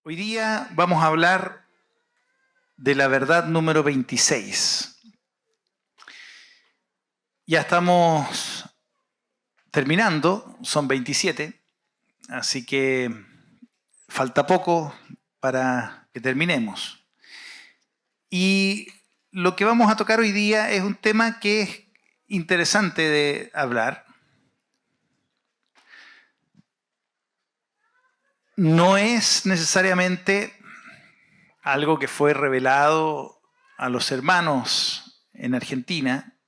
Hoy día vamos a hablar de la verdad número 26. Ya estamos terminando, son 27, así que falta poco para que terminemos. Y lo que vamos a tocar hoy día es un tema que es interesante de hablar. No es necesariamente algo que fue revelado a los hermanos en Argentina,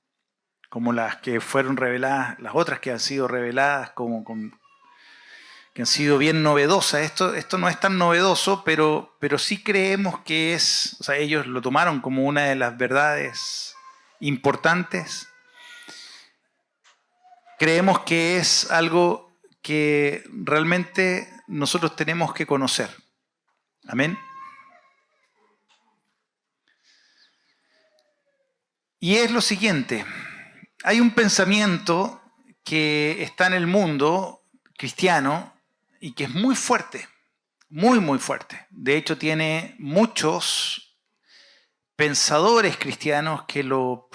como las que fueron reveladas, las otras que han sido reveladas, que han sido bien novedosas. Esto no es tan novedoso, pero sí creemos que es, o sea, ellos lo tomaron como una de las verdades importantes. Creemos que es algo que realmente nosotros tenemos que conocer. Amén. Y es lo siguiente, hay un pensamiento que está en el mundo cristiano y que es muy fuerte, muy fuerte. De hecho, tiene muchos pensadores cristianos que lo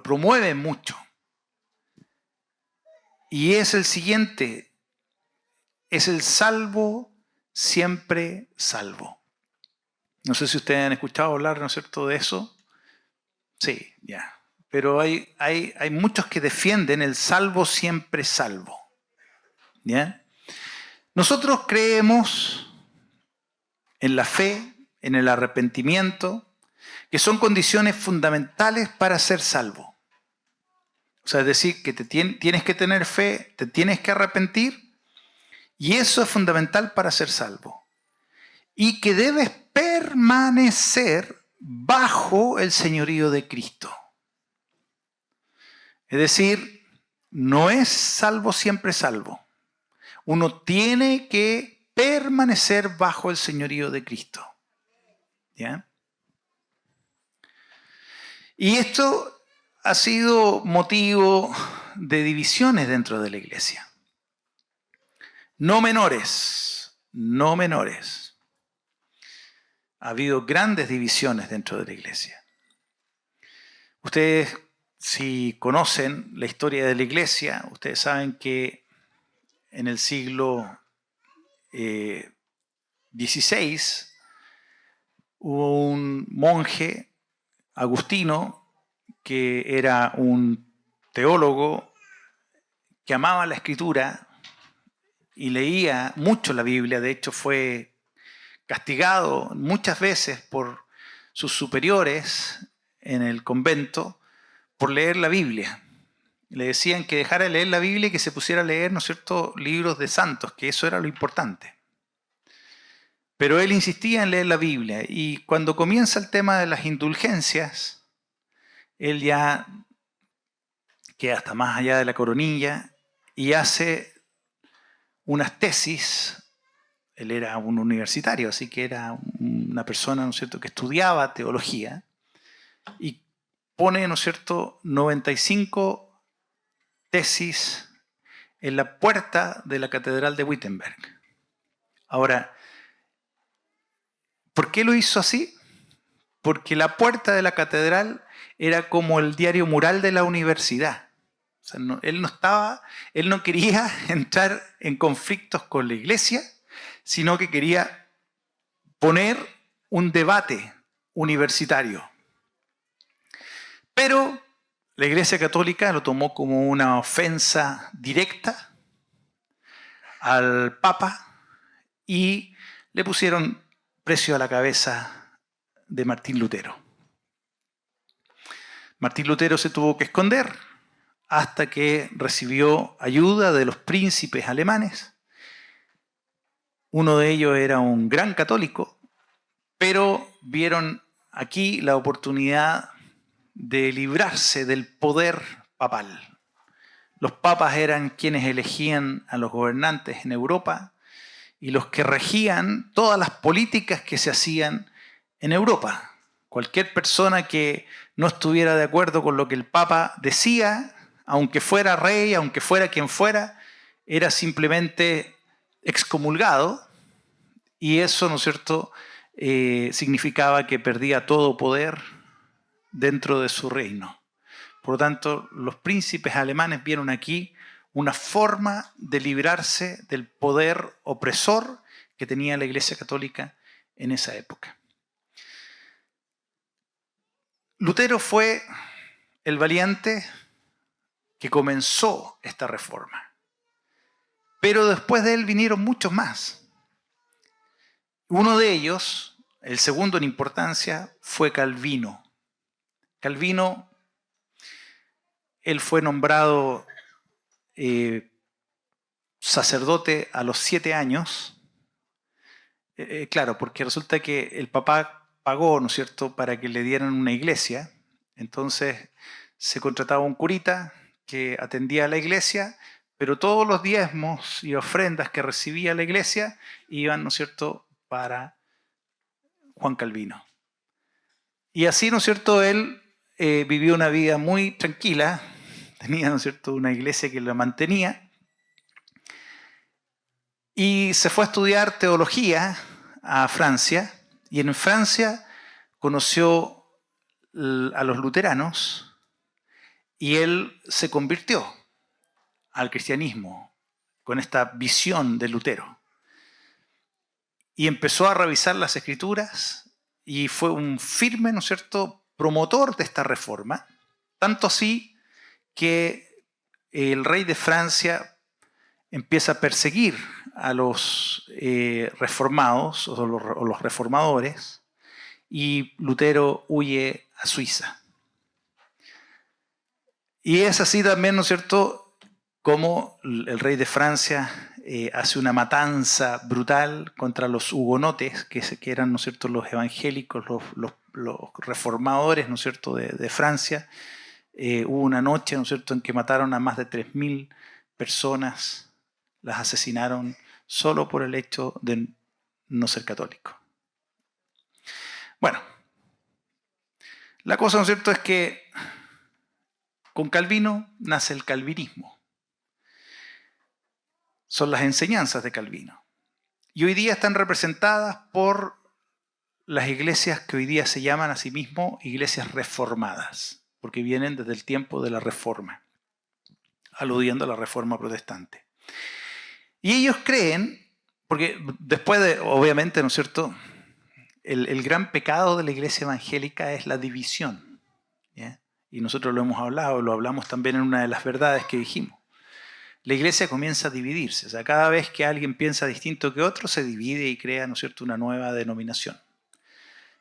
promueven mucho. Y es el siguiente, es el salvo, siempre salvo. No sé si ustedes han escuchado hablar, ¿no es cierto?, de eso. Sí, ya. Pero hay muchos que defienden el salvo, siempre salvo. ¿Ya? Nosotros creemos en la fe, en el arrepentimiento, que son condiciones fundamentales para ser salvo. O sea, es decir, que tienes que tener fe, te tienes que arrepentir, y eso es fundamental para ser salvo. Y que debes permanecer bajo el señorío de Cristo. Es decir, no es salvo siempre salvo. Uno tiene que permanecer bajo el señorío de Cristo. ¿Ya? Y esto ha sido motivo de divisiones dentro de la iglesia. No menores, no menores. Ha habido grandes divisiones dentro de la iglesia. Ustedes, si conocen la historia de la iglesia, ustedes saben que en el siglo XVI hubo un monje agustino que era un teólogo que amaba la escritura y leía mucho la Biblia. De hecho, fue castigado muchas veces por sus superiores en el convento por leer la Biblia. Le decían que dejara de leer la Biblia y que se pusiera a leer, ¿no es cierto?, libros de santos, que eso era lo importante. Pero él insistía en leer la Biblia, y cuando comienza el tema de las indulgencias, él ya queda hasta más allá de la coronilla y hace unas tesis. Él era un universitario, así que era una persona, ¿no es cierto?, que estudiaba teología, y pone, ¿no es cierto?, 95 tesis en la puerta de la Catedral de Wittenberg. Ahora, ¿por qué lo hizo así? Porque la puerta de la catedral era como el diario mural de la universidad. O sea, él no quería entrar en conflictos con la iglesia, sino que quería poner un debate universitario. Pero la Iglesia Católica lo tomó como una ofensa directa al Papa y le pusieron precio a la cabeza de Martín Lutero. Martín Lutero se tuvo que esconder hasta que recibió ayuda de los príncipes alemanes. Uno de ellos era un gran católico, pero vieron aquí la oportunidad de librarse del poder papal. Los papas eran quienes elegían a los gobernantes en Europa y los que regían todas las políticas que se hacían en Europa. Cualquier persona que no estuviera de acuerdo con lo que el Papa decía, aunque fuera rey, aunque fuera quien fuera, era simplemente excomulgado y eso, ¿no es cierto?, significaba que perdía todo poder dentro de su reino. Por lo tanto, los príncipes alemanes vieron aquí una forma de librarse del poder opresor que tenía la Iglesia Católica en esa época. Lutero fue el valiente que comenzó esta reforma. Pero después de él vinieron muchos más. Uno de ellos, el segundo en importancia, fue Calvino. Calvino, él fue nombrado sacerdote a los 7 años. Claro, porque resulta que el papá pagó, ¿no es cierto?, para que le dieran una iglesia. Entonces se contrataba un curita que atendía a la iglesia, pero todos los diezmos y ofrendas que recibía la iglesia iban, ¿no es cierto?, para Juan Calvino. Y así, ¿no es cierto?, él vivió una vida muy tranquila, tenía, ¿no es cierto?, una iglesia que la mantenía, y se fue a estudiar teología a Francia, y en Francia conoció a los luteranos, y él se convirtió al cristianismo con esta visión de Lutero. Y empezó a revisar las escrituras y fue un firme, ¿no es cierto?, promotor de esta reforma, tanto así que el rey de Francia empieza a perseguir a los reformados o los reformadores, y Lutero huye a Suiza. Y es así también, ¿no es cierto?, como el rey de Francia hace una matanza brutal contra los hugonotes, que eran, ¿no es cierto?, los evangélicos, los reformadores, ¿no es cierto?, de Francia. Hubo una noche, ¿no es cierto?, en que mataron a más de 3.000 personas, las asesinaron solo por el hecho de no ser católico. Bueno, la cosa, ¿no es cierto?, es que con Calvino nace el calvinismo. Son las enseñanzas de Calvino. Y hoy día están representadas por las iglesias que hoy día se llaman a sí mismos iglesias reformadas, porque vienen desde el tiempo de la Reforma, aludiendo a la Reforma protestante. Y ellos creen, porque después de, obviamente, ¿no es cierto?, el gran pecado de la iglesia evangélica es la división, ¿ya? Y nosotros lo hemos hablado, lo hablamos también en una de las verdades que dijimos. La iglesia comienza a dividirse, o sea, cada vez que alguien piensa distinto que otro, se divide y crea, ¿no es cierto?, una nueva denominación.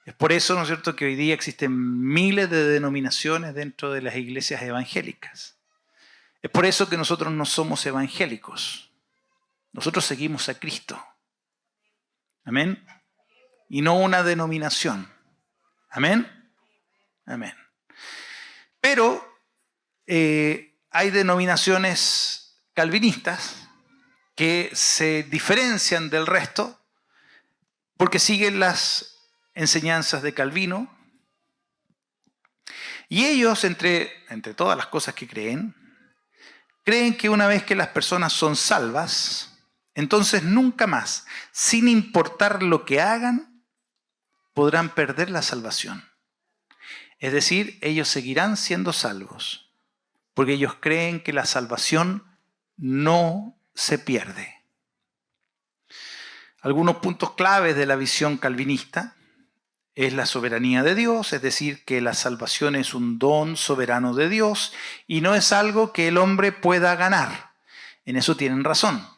Es por eso, ¿no es cierto?, que hoy día existen miles de denominaciones dentro de las iglesias evangélicas. Es por eso que nosotros no somos evangélicos. Nosotros seguimos a Cristo. Amén. Y no una denominación. Amén. Amén. Pero hay denominaciones calvinistas que se diferencian del resto porque siguen las enseñanzas de Calvino, y ellos, entre todas las cosas que creen que una vez que las personas son salvas, entonces nunca más, sin importar lo que hagan, podrán perder la salvación. Es decir, ellos seguirán siendo salvos, porque ellos creen que la salvación no se pierde. Algunos puntos claves de la visión calvinista es la soberanía de Dios, es decir, que la salvación es un don soberano de Dios y no es algo que el hombre pueda ganar. En eso tienen razón.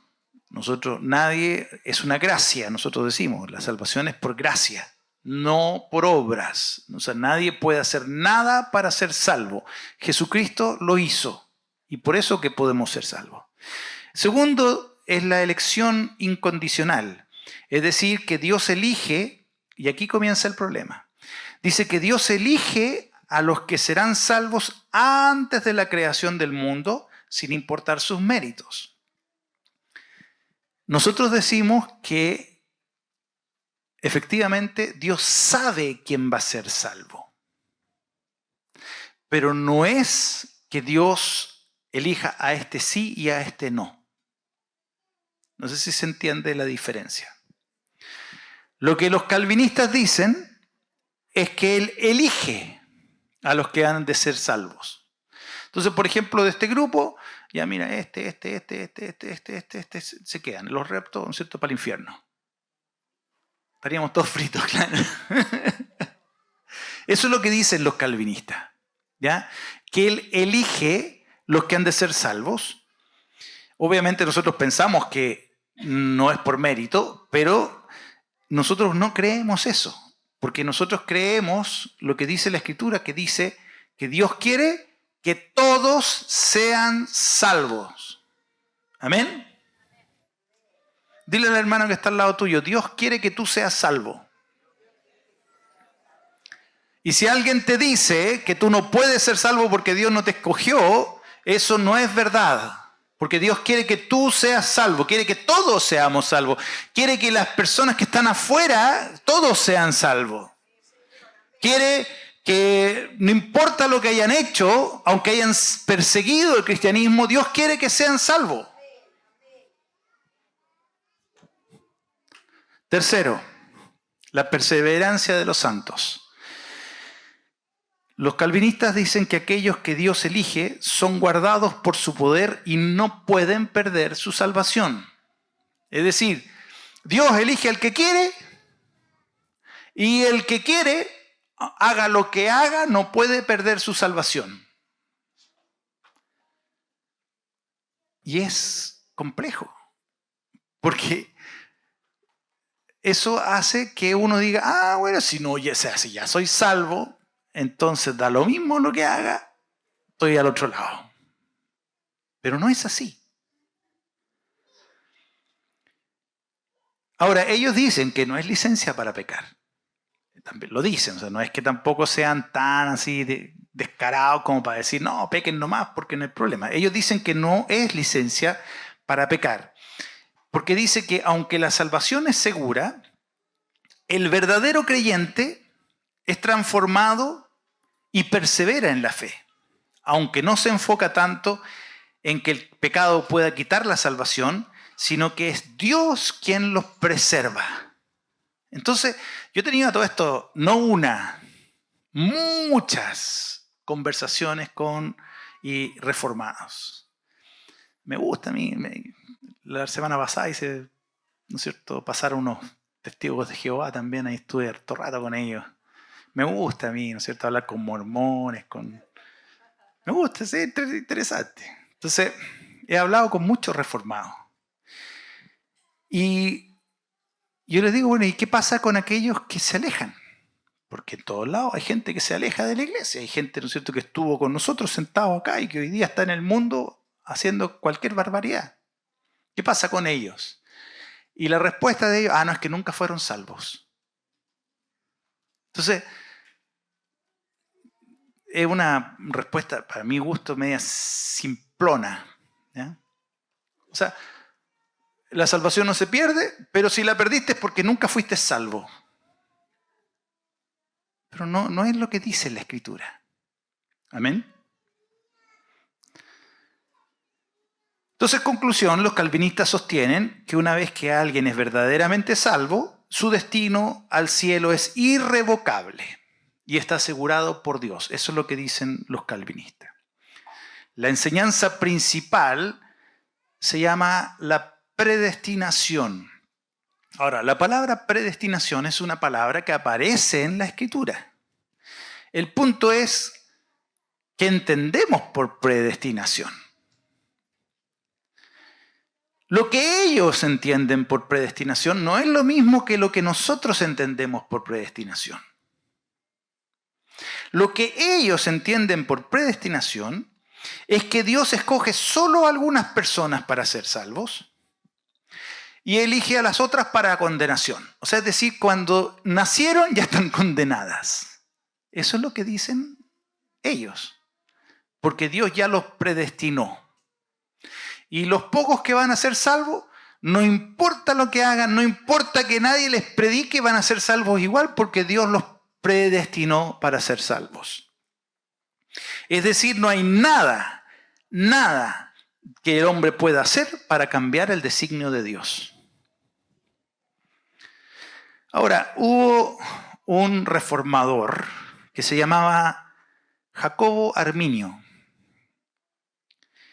Nadie, es una gracia, nosotros decimos, la salvación es por gracia, no por obras. O sea, nadie puede hacer nada para ser salvo. Jesucristo lo hizo y por eso que podemos ser salvos. Segundo, es la elección incondicional. Es decir, que Dios elige, y aquí comienza el problema. Dice que Dios elige a los que serán salvos antes de la creación del mundo, sin importar sus méritos. Nosotros decimos que efectivamente Dios sabe quién va a ser salvo. Pero no es que Dios elija a este sí y a este no. No sé si se entiende la diferencia. Lo que los calvinistas dicen es que Él elige a los que han de ser salvos. Entonces, por ejemplo, de este grupo, ya mira, este, se quedan. Los reptos, ¿no es cierto?, para el infierno. Estaríamos todos fritos, claro. Eso es lo que dicen los calvinistas, ¿ya? Que Él elige los que han de ser salvos. Obviamente nosotros pensamos que no es por mérito, pero nosotros no creemos eso, porque nosotros creemos lo que dice la Escritura, que dice que Dios quiere que todos sean salvos. ¿Amén? Dile al hermano que está al lado tuyo, Dios quiere que tú seas salvo. Y si alguien te dice que tú no puedes ser salvo porque Dios no te escogió, eso no es verdad. Porque Dios quiere que tú seas salvo, quiere que todos seamos salvos, quiere que las personas que están afuera, todos sean salvos. Quiere que no importa lo que hayan hecho, aunque hayan perseguido el cristianismo, Dios quiere que sean salvos. Tercero, la perseverancia de los santos. Los calvinistas dicen que aquellos que Dios elige son guardados por su poder y no pueden perder su salvación. Es decir, Dios elige al que quiere y el que quiere, haga lo que haga, no puede perder su salvación. Y es complejo, porque eso hace que uno diga, bueno, si ya soy salvo, entonces da lo mismo lo que haga, estoy al otro lado. Pero no es así. Ahora, ellos dicen que no es licencia para pecar. También lo dicen, o sea, no es que tampoco sean tan así descarados como para decir, no, pequen nomás porque no hay problema. Ellos dicen que no es licencia para pecar. Porque dice que aunque la salvación es segura, el verdadero creyente es transformado y persevera en la fe, aunque no se enfoca tanto en que el pecado pueda quitar la salvación, sino que es Dios quien los preserva. Entonces, yo he tenido todo esto, no una, muchas conversaciones con y reformados. Me gusta a mí, la semana pasada hice, ¿no es cierto?, pasaron unos testigos de Jehová también, ahí estuve harto rato con ellos. Me gusta a mí, ¿no es cierto?, hablar con mormones, me gusta, es interesante. Entonces, he hablado con muchos reformados. Y yo les digo, bueno, ¿y qué pasa con aquellos que se alejan? Porque en todos lados hay gente que se aleja de la iglesia. Hay gente, ¿no es cierto?, que estuvo con nosotros sentado acá y que hoy día está en el mundo haciendo cualquier barbaridad. ¿Qué pasa con ellos? Y la respuesta de ellos, no, es que nunca fueron salvos. Entonces, es una respuesta, para mi gusto, media simplona, ¿ya? O sea, la salvación no se pierde, pero si la perdiste es porque nunca fuiste salvo. Pero no es lo que dice la Escritura. ¿Amén? Entonces, conclusión, los calvinistas sostienen que una vez que alguien es verdaderamente salvo, su destino al cielo es irrevocable y está asegurado por Dios. Eso es lo que dicen los calvinistas. La enseñanza principal se llama la predestinación. Ahora, la palabra predestinación es una palabra que aparece en la Escritura. El punto es que entendemos por predestinación. Lo que ellos entienden por predestinación no es lo mismo que lo que nosotros entendemos por predestinación. Lo que ellos entienden por predestinación es que Dios escoge solo a algunas personas para ser salvos y elige a las otras para condenación. O sea, es decir, cuando nacieron ya están condenadas. Eso es lo que dicen ellos, porque Dios ya los predestinó. Y los pocos que van a ser salvos, no importa lo que hagan, no importa que nadie les predique, van a ser salvos igual porque Dios los predestinó para ser salvos. Es decir, no hay nada que el hombre pueda hacer para cambiar el designio de Dios. Ahora, hubo un reformador que se llamaba Jacobo Arminio.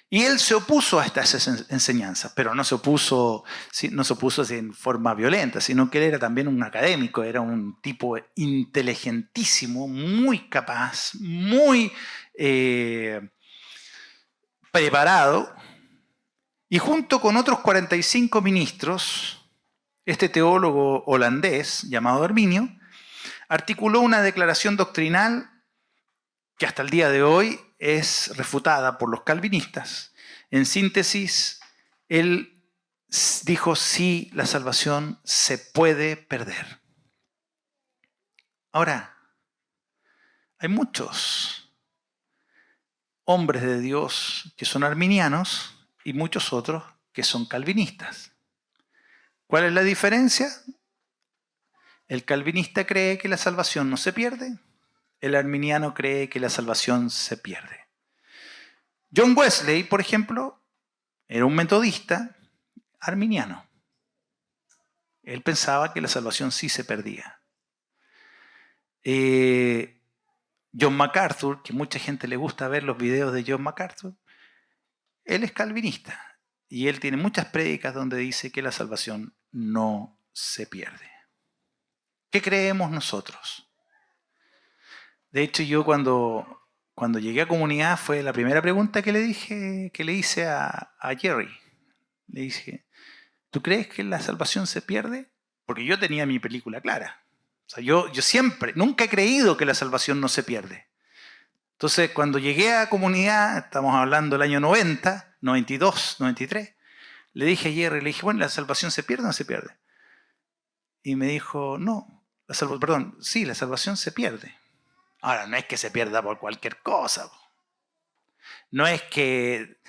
Y él se opuso a estas enseñanzas, pero no se opuso en forma violenta, sino que él era también un académico, era un tipo inteligentísimo, muy capaz, muy preparado. Y junto con otros 45 ministros, este teólogo holandés llamado Arminio articuló una declaración doctrinal que hasta el día de hoy es refutada por los calvinistas. En síntesis, él dijo: sí, la salvación se puede perder. Ahora, hay muchos hombres de Dios que son arminianos y muchos otros que son calvinistas. ¿Cuál es la diferencia? El calvinista cree que la salvación no se pierde. El arminiano cree que la salvación se pierde. John Wesley, por ejemplo, era un metodista arminiano. Él pensaba que la salvación sí se perdía. John MacArthur, que mucha gente le gusta ver los videos de John MacArthur, él es calvinista y él tiene muchas prédicas donde dice que la salvación no se pierde. ¿Qué creemos nosotros? De hecho, yo cuando llegué a comunidad fue la primera pregunta que le hice a Jerry. Le dije: ¿tú crees que la salvación se pierde? Porque yo tenía mi película clara. O sea, yo nunca he creído que la salvación no se pierde. Entonces, cuando llegué a comunidad, estamos hablando del año 90, 92, 93, le dije a Jerry, le dije: bueno, ¿la salvación se pierde o no se pierde? Y me dijo: no, sí, la salvación se pierde. Ahora, no es que se pierda por cualquier cosa. No es que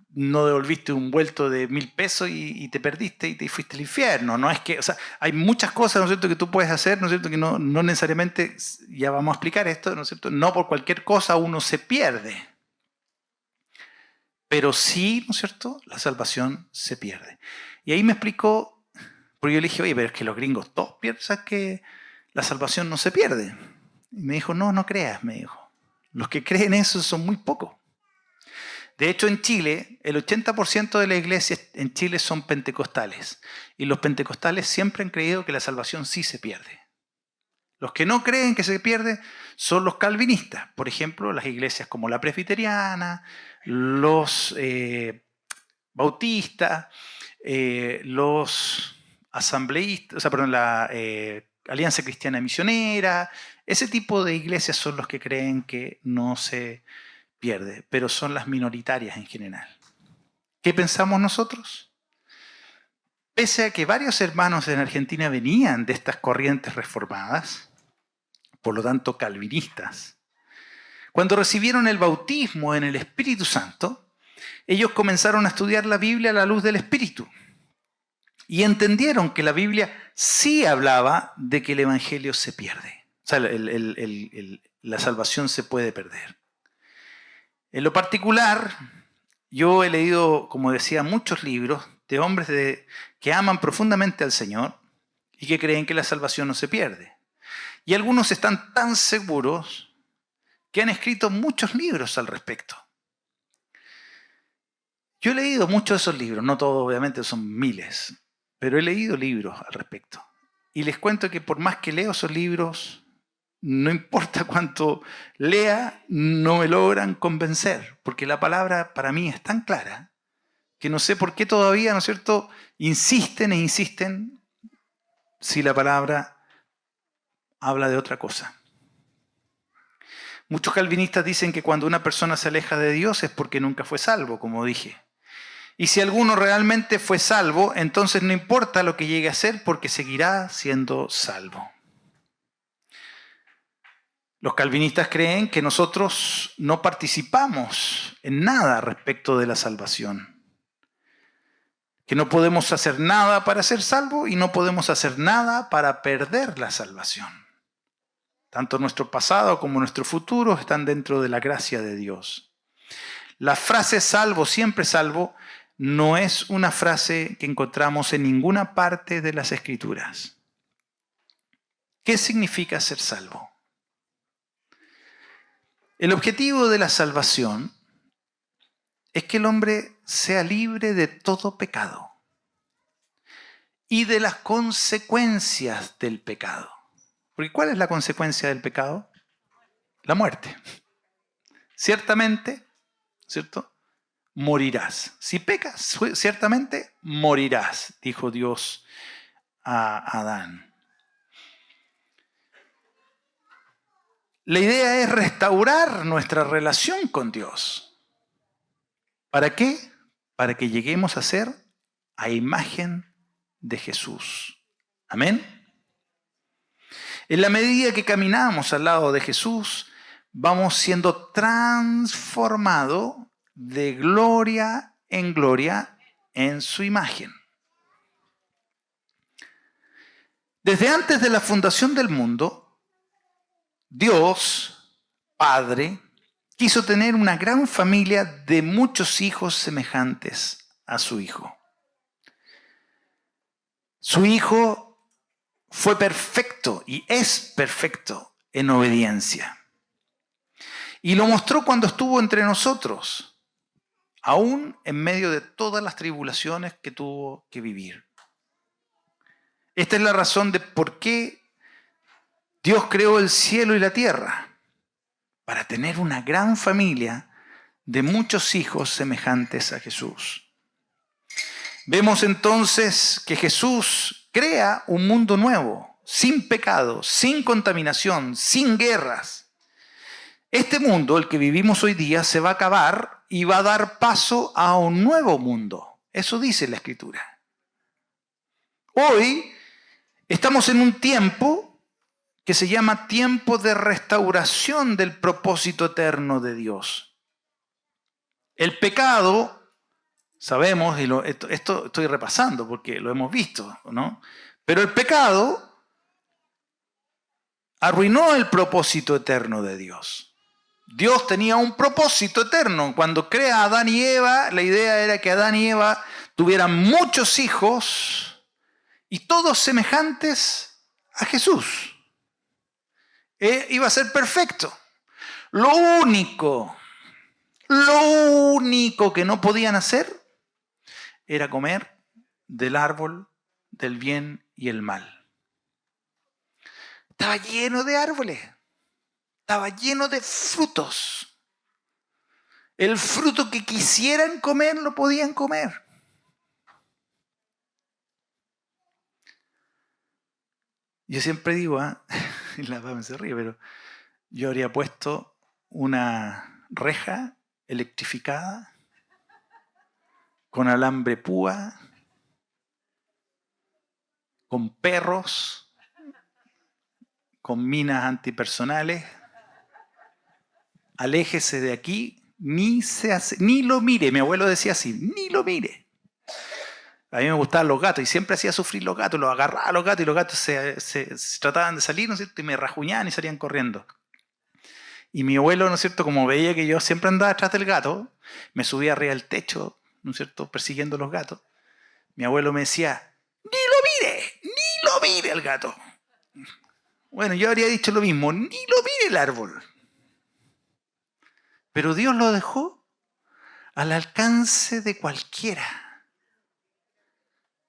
no devolviste un vuelto de 1.000 pesos y te perdiste y te fuiste al infierno. No es que, o sea, hay muchas cosas, ¿no es cierto?, que tú puedes hacer, ¿no es cierto?, que no necesariamente, ya vamos a explicar esto, ¿no es cierto?, no por cualquier cosa uno se pierde. Pero sí, ¿no es cierto?, la salvación se pierde. Y ahí me explicó, porque yo le dije: oye, pero es que los gringos todos piensan que la salvación no se pierde. Y me dijo: no creas, me dijo. Los que creen eso son muy pocos. De hecho, en Chile, el 80% de las iglesias en Chile son pentecostales. Y los pentecostales siempre han creído que la salvación sí se pierde. Los que no creen que se pierde son los calvinistas. Por ejemplo, las iglesias como la presbiteriana, los bautistas, los asambleístas, la Alianza Cristiana Misionera. Ese tipo de iglesias son los que creen que no se pierde, pero son las minoritarias en general. ¿Qué pensamos nosotros? Pese a que varios hermanos en Argentina venían de estas corrientes reformadas, por lo tanto calvinistas, cuando recibieron el bautismo en el Espíritu Santo, ellos comenzaron a estudiar la Biblia a la luz del Espíritu y entendieron que la Biblia sí hablaba de que el Evangelio se pierde. O sea, la salvación se puede perder. En lo particular, yo he leído, como decía, muchos libros de hombres que aman profundamente al Señor y que creen que la salvación no se pierde. Y algunos están tan seguros que han escrito muchos libros al respecto. Yo he leído muchos de esos libros, no todos obviamente, son miles, pero he leído libros al respecto. Y les cuento que por más que leo esos libros, no importa cuánto lea, no me logran convencer, porque la palabra para mí es tan clara que no sé por qué todavía, ¿no es cierto?, insisten e insisten si la palabra habla de otra cosa. Muchos calvinistas dicen que cuando una persona se aleja de Dios es porque nunca fue salvo, como dije. Y si alguno realmente fue salvo, entonces no importa lo que llegue a ser porque seguirá siendo salvo. Los calvinistas creen que nosotros no participamos en nada respecto de la salvación. Que no podemos hacer nada para ser salvos y no podemos hacer nada para perder la salvación. Tanto nuestro pasado como nuestro futuro están dentro de la gracia de Dios. La frase salvo, siempre salvo, no es una frase que encontramos en ninguna parte de las Escrituras. ¿Qué significa ser salvo? El objetivo de la salvación es que el hombre sea libre de todo pecado y de las consecuencias del pecado. Porque ¿cuál es la consecuencia del pecado? La muerte. Ciertamente, ¿cierto? Morirás. Si pecas, ciertamente morirás, dijo Dios a Adán. La idea es restaurar nuestra relación con Dios. ¿Para qué? Para que lleguemos a ser a imagen de Jesús. Amén. En la medida que caminamos al lado de Jesús, vamos siendo transformados de gloria en su imagen. Desde antes de la fundación del mundo, Dios, Padre, quiso tener una gran familia de muchos hijos semejantes a su Hijo. Su Hijo fue perfecto y es perfecto en obediencia. Y lo mostró cuando estuvo entre nosotros, aún en medio de todas las tribulaciones que tuvo que vivir. Esta es la razón de por qué Dios creó el cielo y la tierra, para tener una gran familia de muchos hijos semejantes a Jesús. Vemos entonces que Jesús crea un mundo nuevo, sin pecado, sin contaminación, sin guerras. Este mundo, el que vivimos hoy día, se va a acabar y va a dar paso a un nuevo mundo. Eso dice la Escritura. Hoy estamos en un tiempo que se llama tiempo de restauración del propósito eterno de Dios. El pecado, sabemos, y esto estoy repasando porque lo hemos visto, ¿no? Pero el pecado arruinó el propósito eterno de Dios. Dios tenía un propósito eterno. Cuando crea a Adán y Eva, la idea era que Adán y Eva tuvieran muchos hijos y todos semejantes a Jesús. Iba a ser perfecto. Lo único que no podían hacer era comer del árbol del bien y el mal. Estaba lleno de árboles. Estaba lleno de frutos. El fruto que quisieran comer lo podían comer. Yo siempre digo, y la Pame se ríe, pero yo habría puesto una reja electrificada con alambre púa, con perros, con minas antipersonales. Aléjese de aquí, ni lo mire. Mi abuelo decía así, ni lo mire. A mí me gustaban los gatos y siempre hacía sufrir los gatos, los agarraba a los gatos y los gatos se trataban de salir, ¿no es cierto? Y me rajuñaban y salían corriendo. Y mi abuelo, ¿no es cierto? Como veía que yo siempre andaba detrás del gato, me subía arriba del techo, ¿no es cierto? Persiguiendo los gatos. Mi abuelo me decía, ni lo mire al gato. Bueno, yo habría dicho lo mismo, ni lo mire el árbol. Pero Dios lo dejó al alcance de cualquiera.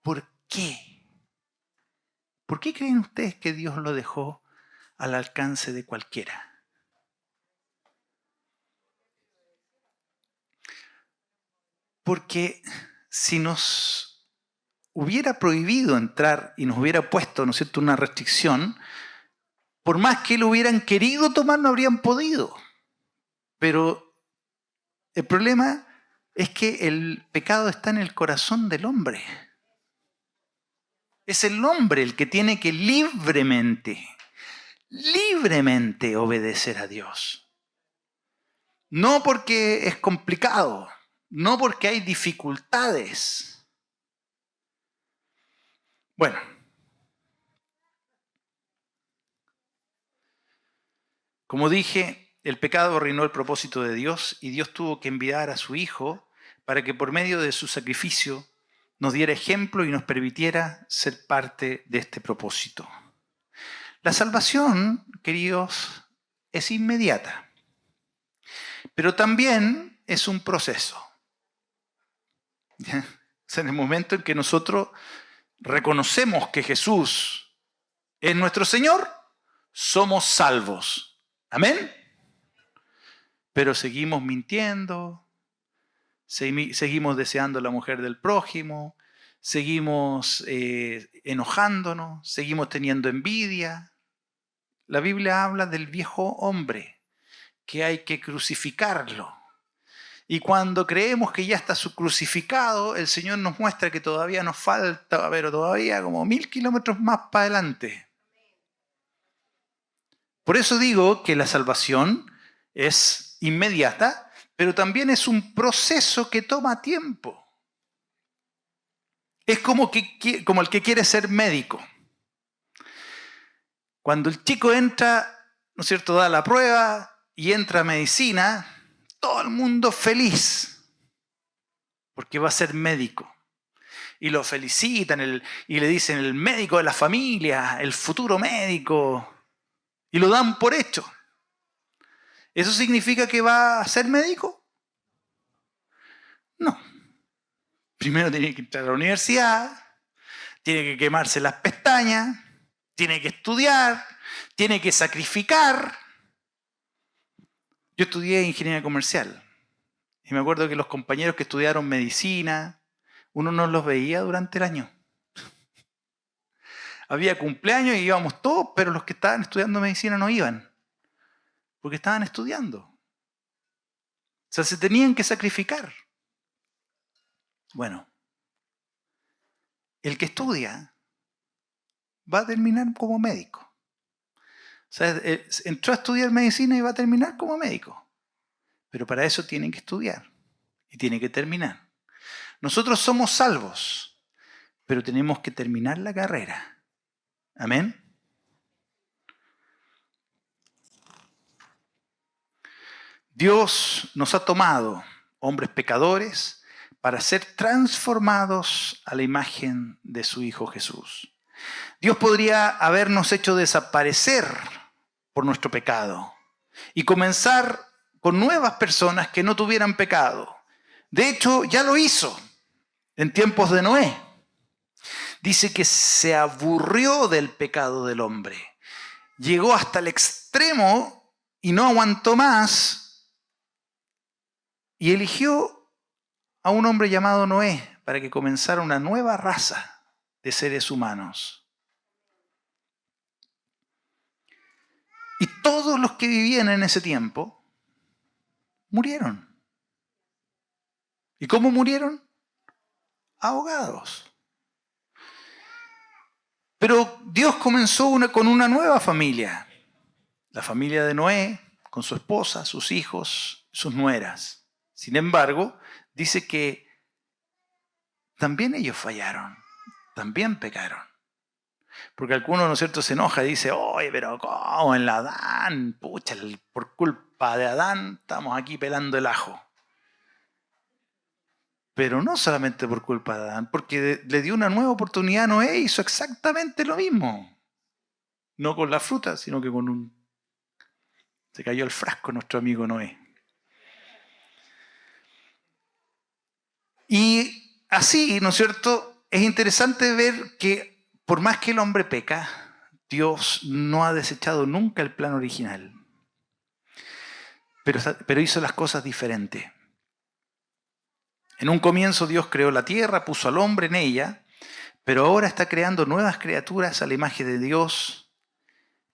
¿Por qué? ¿Por qué creen ustedes que Dios lo dejó al alcance de cualquiera? Porque si nos hubiera prohibido entrar y nos hubiera puesto, ¿no es cierto?, una restricción, por más que lo hubieran querido tomar, no habrían podido. Pero el problema es que el pecado está en el corazón del hombre. Es el hombre el que tiene que libremente obedecer a Dios. No porque es complicado, no porque hay dificultades. Bueno, como dije, el pecado arruinó el propósito de Dios y Dios tuvo que enviar a su Hijo para que por medio de su sacrificio nos diera ejemplo y nos permitiera ser parte de este propósito. La salvación, queridos, es inmediata, pero también es un proceso. ¿Ya? O sea, en el momento en que nosotros reconocemos que Jesús es nuestro Señor, somos salvos. ¿Amén? Pero seguimos mintiendo, seguimos deseando a la mujer del prójimo, seguimos enojándonos, seguimos teniendo envidia. La Biblia habla del viejo hombre, que hay que crucificarlo. Y cuando creemos que ya está crucificado, el Señor nos muestra que todavía nos falta, pero todavía como 1000 kilómetros más para adelante. Por eso digo que la salvación es inmediata, pero también es un proceso que toma tiempo. Es como el que quiere ser médico. Cuando el chico entra, ¿no es cierto?, da la prueba y entra a medicina, todo el mundo feliz, porque va a ser médico. Y lo felicitan y le dicen el médico de la familia, el futuro médico, y lo dan por hecho. ¿Eso significa que va a ser médico? No. Primero tiene que entrar a la universidad, tiene que quemarse las pestañas, tiene que estudiar, tiene que sacrificar. Yo estudié ingeniería comercial y me acuerdo que los compañeros que estudiaron medicina, uno no los veía durante el año. Había cumpleaños y íbamos todos, pero los que estaban estudiando medicina no iban, porque estaban estudiando. O sea, se tenían que sacrificar. Bueno, el que estudia va a terminar como médico. O sea, entró a estudiar medicina y va a terminar como médico. Pero para eso tienen que estudiar y tiene que terminar. Nosotros somos salvos, pero tenemos que terminar la carrera. ¿Amén? Dios nos ha tomado, hombres pecadores, para ser transformados a la imagen de su Hijo Jesús. Dios podría habernos hecho desaparecer por nuestro pecado y comenzar con nuevas personas que no tuvieran pecado. De hecho, ya lo hizo en tiempos de Noé. Dice que se aburrió del pecado del hombre. Llegó hasta el extremo y no aguantó más y eligió a un hombre llamado Noé para que comenzara una nueva raza de seres humanos. Y todos los que vivían en ese tiempo murieron. ¿Y cómo murieron? Ahogados. Pero Dios comenzó con una nueva familia. La familia de Noé, con su esposa, sus hijos, sus nueras. Sin embargo, dice que también ellos fallaron, también pecaron. Porque alguno, ¿no es cierto?, se enoja y dice, oye, pero ¿cómo en la Adán? Pucha, por culpa de Adán estamos aquí pelando el ajo. Pero no solamente por culpa de Adán, porque le dio una nueva oportunidad a Noé y hizo exactamente lo mismo. No con la fruta, sino que se cayó el frasco nuestro amigo Noé. Y así, ¿no es cierto?, es interesante ver que por más que el hombre peca, Dios no ha desechado nunca el plan original. Pero hizo las cosas diferentes. En un comienzo Dios creó la tierra, puso al hombre en ella, pero ahora está creando nuevas criaturas a la imagen de Dios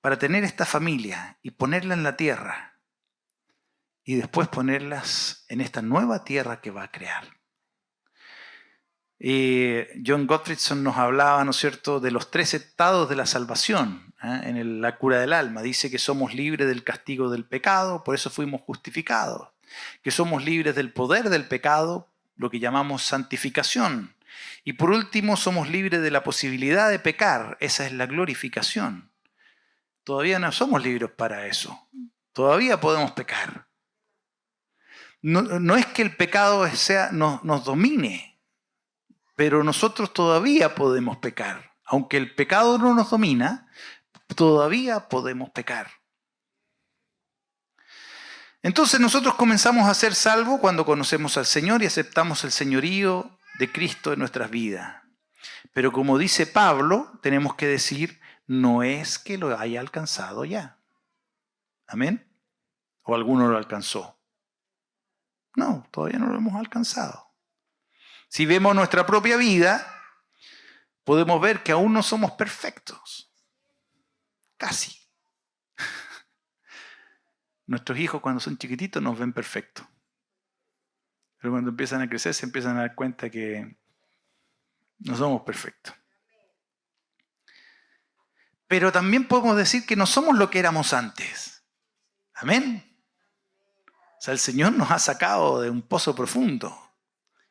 para tener esta familia y ponerla en la tierra y después ponerlas en esta nueva tierra que va a crear. John Gottfriedson nos hablaba, ¿no es cierto?, de los 3 estados de la salvación, en la cura del alma. Dice que somos libres del castigo del pecado, por eso fuimos justificados. Que somos libres del poder del pecado, lo que llamamos santificación. Y por último, somos libres de la posibilidad de pecar, esa es la glorificación. Todavía no somos libres para eso, todavía podemos pecar. No es que el pecado nos domine, pero nosotros todavía podemos pecar. Aunque el pecado no nos domina, todavía podemos pecar. Entonces nosotros comenzamos a ser salvos cuando conocemos al Señor y aceptamos el señorío de Cristo en nuestras vidas. Pero como dice Pablo, tenemos que decir, no es que lo haya alcanzado ya. ¿Amén? ¿O alguno lo alcanzó? No, todavía no lo hemos alcanzado. Si vemos nuestra propia vida, podemos ver que aún no somos perfectos. Casi. Nuestros hijos cuando son chiquititos nos ven perfectos. Pero cuando empiezan a crecer se empiezan a dar cuenta que no somos perfectos. Pero también podemos decir que no somos lo que éramos antes. Amén. O sea, el Señor nos ha sacado de un pozo profundo.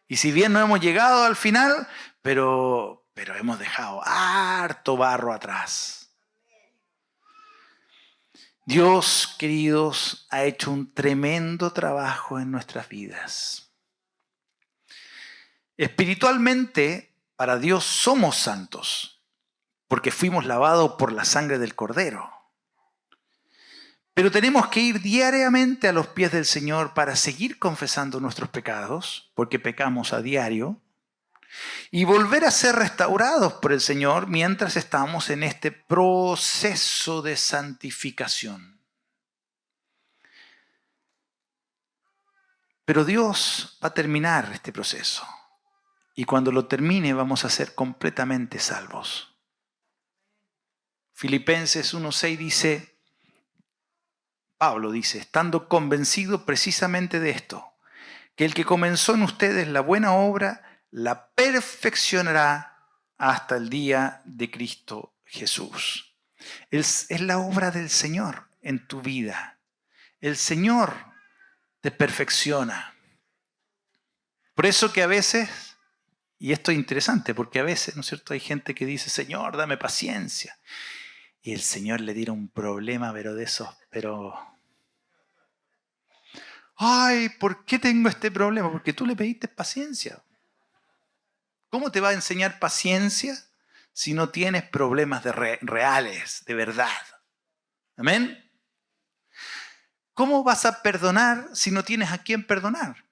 Y si bien no hemos llegado al final, pero hemos dejado harto barro atrás. Dios, queridos, ha hecho un tremendo trabajo en nuestras vidas. Espiritualmente, para Dios somos santos, porque fuimos lavados por la sangre del Cordero. Pero tenemos que ir diariamente a los pies del Señor para seguir confesando nuestros pecados, porque pecamos a diario, y volver a ser restaurados por el Señor mientras estamos en este proceso de santificación. Pero Dios va a terminar este proceso. Y cuando lo termine vamos a ser completamente salvos. Filipenses 1:6 dice, Pablo dice, estando convencido precisamente de esto, que el que comenzó en ustedes la buena obra, la perfeccionará hasta el día de Cristo Jesús. Es la obra del Señor en tu vida. El Señor te perfecciona. Por eso que a veces, y esto es interesante, porque a veces, ¿no es cierto?, hay gente que dice, Señor, dame paciencia. Y el Señor le tira un problema, ay, ¿por qué tengo este problema? Porque tú le pediste paciencia. ¿Cómo te va a enseñar paciencia si no tienes problemas reales, de verdad? ¿Amén? ¿Cómo vas a perdonar si no tienes a quién perdonar?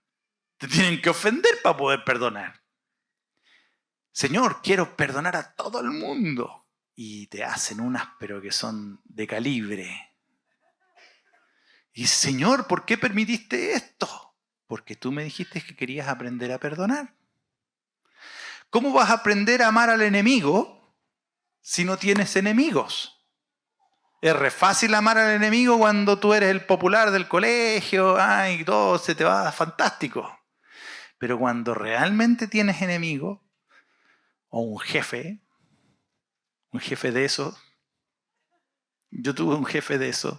Te tienen que ofender para poder perdonar. Señor, quiero perdonar a todo el mundo. Y te hacen unas, pero que son de calibre. Y Señor, ¿por qué permitiste esto? Porque tú me dijiste que querías aprender a perdonar. ¿Cómo vas a aprender a amar al enemigo si no tienes enemigos? Es re fácil amar al enemigo cuando tú eres el popular del colegio, y todo se te va fantástico. Pero cuando realmente tienes enemigo, o un jefe de esos, yo tuve un jefe de esos,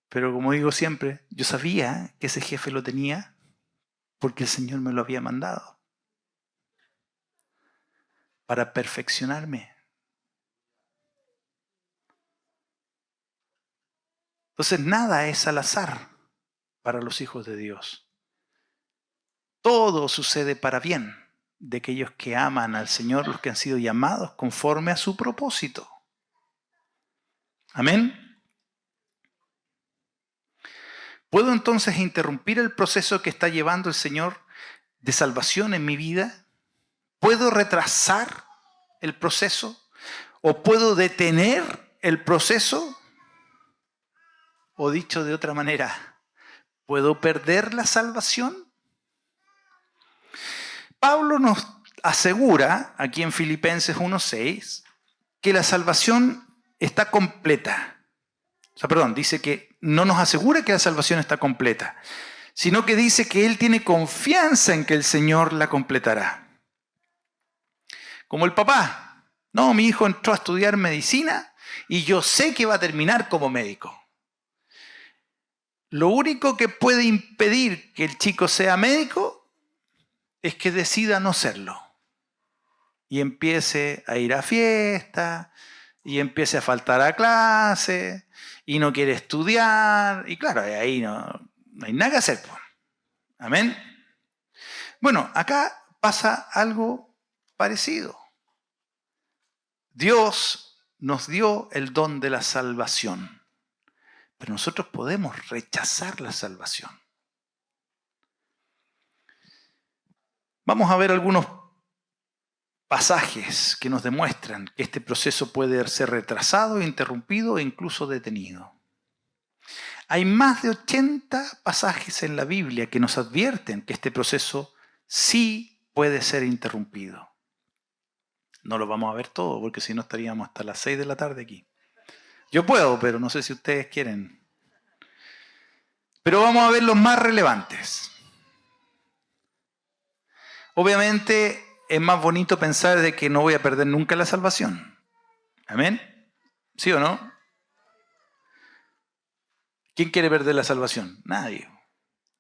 pero como digo siempre, yo sabía que ese jefe lo tenía porque el Señor me lo había mandado para perfeccionarme. Entonces nada es al azar para los hijos de Dios. Todo sucede para bien de aquellos que aman al Señor, los que han sido llamados conforme a su propósito. Amén. ¿Puedo entonces interrumpir el proceso que está llevando el Señor de salvación en mi vida? ¿Puedo retrasar el proceso? ¿O puedo detener el proceso? O dicho de otra manera, ¿puedo perder la salvación? Pablo nos asegura, aquí en Filipenses 1:6, que la salvación está completa. Dice que no nos asegura que la salvación está completa, sino que dice que él tiene confianza en que el Señor la completará. Como el papá. No, mi hijo entró a estudiar medicina y yo sé que va a terminar como médico. Lo único que puede impedir que el chico sea médico es que decida no serlo. Y empiece a ir a fiestas, y empiece a faltar a clase, y no quiere estudiar, y claro, ahí no hay nada que hacer. Amén. Bueno, acá pasa algo parecido. Dios nos dio el don de la salvación. Pero nosotros podemos rechazar la salvación. Vamos a ver algunos pasajes que nos demuestran que este proceso puede ser retrasado, interrumpido e incluso detenido. Hay más de 80 pasajes en la Biblia que nos advierten que este proceso sí puede ser interrumpido. No lo vamos a ver todo, porque si no estaríamos hasta las 6 de la tarde aquí. Yo puedo, pero no sé si ustedes quieren. Pero vamos a ver los más relevantes. Obviamente es más bonito pensar de que no voy a perder nunca la salvación. ¿Amén? ¿Sí o no? ¿Quién quiere perder la salvación? Nadie.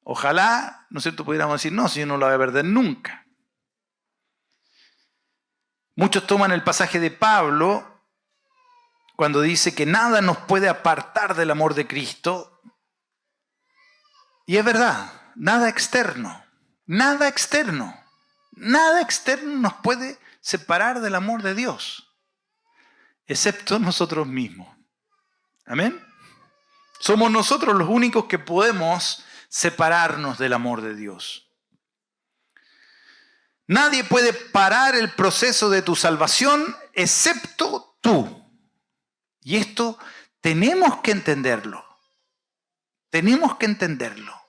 Ojalá, ¿no es cierto?, pudiéramos decir, no, si yo no la voy a perder nunca. Muchos toman el pasaje de Pablo cuando dice que nada nos puede apartar del amor de Cristo. Y es verdad, nada externo nos puede separar del amor de Dios, excepto nosotros mismos. ¿Amén? Somos nosotros los únicos que podemos separarnos del amor de Dios. Nadie puede parar el proceso de tu salvación excepto tú. Y esto tenemos que entenderlo. Tenemos que entenderlo.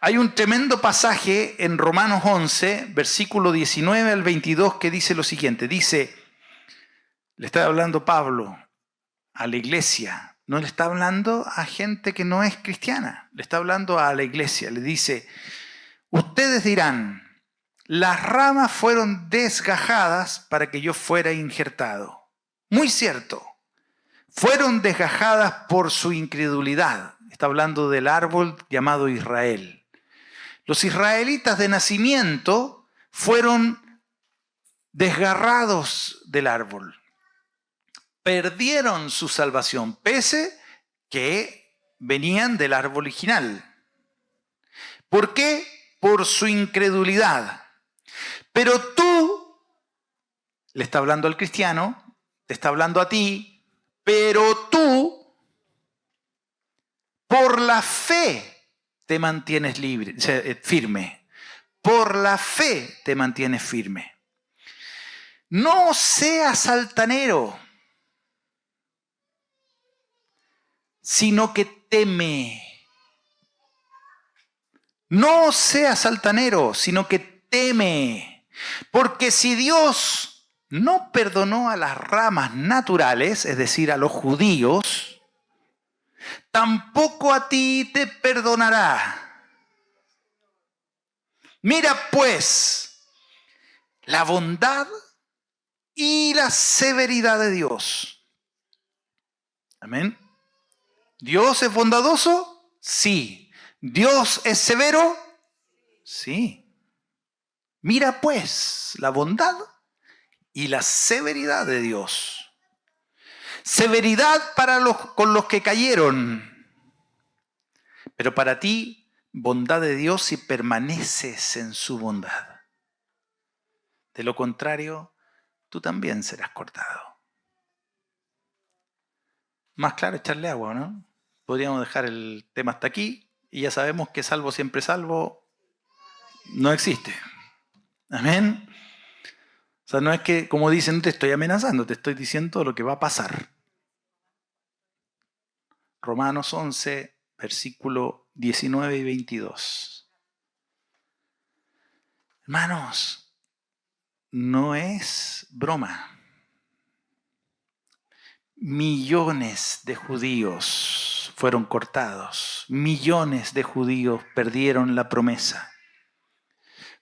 Hay un tremendo pasaje en Romanos 11, versículo 19 al 22, que dice lo siguiente. Dice, le está hablando Pablo a la iglesia. No le está hablando a gente que no es cristiana. Le está hablando a la iglesia. Le dice, ustedes dirán, las ramas fueron desgajadas para que yo fuera injertado. Muy cierto. Fueron desgajadas por su incredulidad. Está hablando del árbol llamado Israel. Los israelitas de nacimiento fueron desgarrados del árbol. Perdieron su salvación, pese que venían del árbol original. ¿Por qué? Por su incredulidad. Pero tú, le está hablando al cristiano, te está hablando a ti, pero tú, por la fe, te mantienes libre, firme. Por la fe te mantienes firme. No seas altanero, sino que teme. No seas altanero, sino que teme. Porque si Dios no perdonó a las ramas naturales, es decir, a los judíos, tampoco a ti te perdonará. Mira pues la bondad y la severidad de Dios. Amén. ¿Dios es bondadoso? Sí. ¿Dios es severo? Sí. Mira pues la bondad y la severidad de Dios. Severidad con los que cayeron. Pero para ti, bondad de Dios si permaneces en su bondad. De lo contrario, tú también serás cortado. Más claro, echarle agua, ¿no? Podríamos dejar el tema hasta aquí y ya sabemos que salvo siempre salvo no existe. Amén. O sea, no es que, como dicen, no te estoy amenazando, te estoy diciendo lo que va a pasar. Romanos 11, versículo 19 y 22. Hermanos, no es broma. Millones de judíos fueron cortados. Millones de judíos perdieron la promesa.